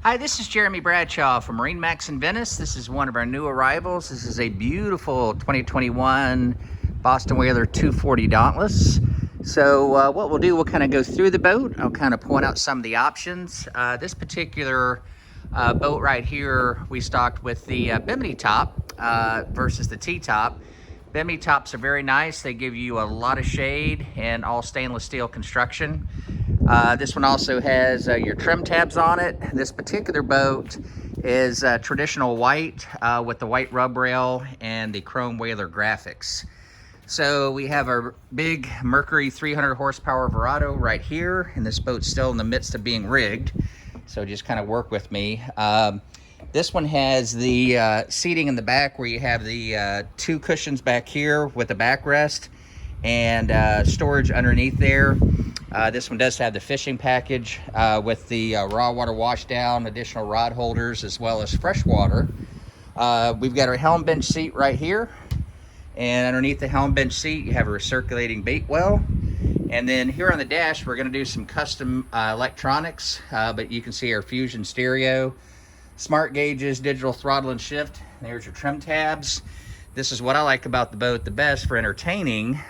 Hi, this is Jeremy Bradshaw from MarineMax in Venice. This is one of our new arrivals. This is a beautiful 2021 Boston Whaler 240 Dauntless. So what we'll do, we'll kind of go through the boat. I'll kind of point out some of the options. This particular boat right here, we stocked with the bimini top versus the T-top. Bimini tops are very nice. They give you a lot of shade and all stainless steel construction. This one also has your trim tabs on it. This particular boat is traditional white with the white rub rail and the chrome whaler graphics. So we have our big Mercury 300 horsepower Verado right here, and this boat's still in the midst of being rigged. So just kind of work with me. This one has the seating in the back where you have the two cushions back here with the backrest and storage underneath there. This one does have the fishing package with the raw water wash down, additional rod holders, as well as fresh water. We've got our helm bench seat right here, and underneath the helm bench seat you have a recirculating bait well. And then here on the dash we're going to do some custom electronics, but you can see our Fusion stereo, smart gauges, digital throttle and shift. There's your trim tabs. This is what I like about the boat the best for entertaining.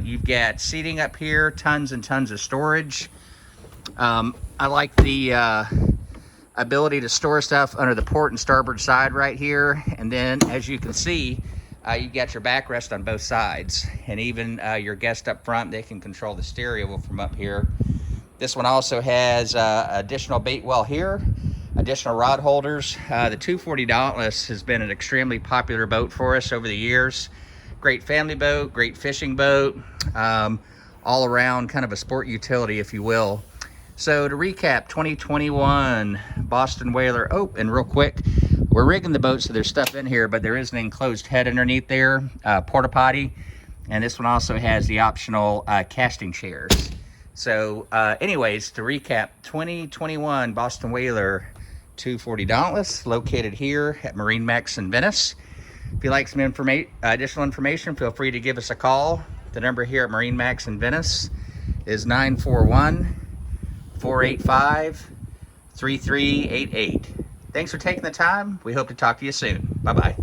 You've got seating up here, tons and tons of storage. I like the ability to store stuff under the port and starboard side right here. And then, as you can see, you've got your backrest on both sides. And even your guest up front, they can control the stereo from up here. This one also has additional bait well here, additional rod holders. The 240 Dauntless has been an extremely popular boat for us over the years. Great family boat, great fishing boat, all around kind of a sport utility, if you will. So to recap, 2021 Boston Whaler. Oh, and real quick, we're rigging the boat so there's stuff in here, but there is an enclosed head underneath there, porta potty, and this one also has the optional casting chairs. So anyways, to recap, 2021 Boston Whaler 240 Dauntless, located here at MarineMax in Venice. If you like some additional information, feel free to give us a call. The number here at MarineMax in Venice is 941-485-3388. Thanks for taking the time. We hope to talk to you soon. Bye-bye.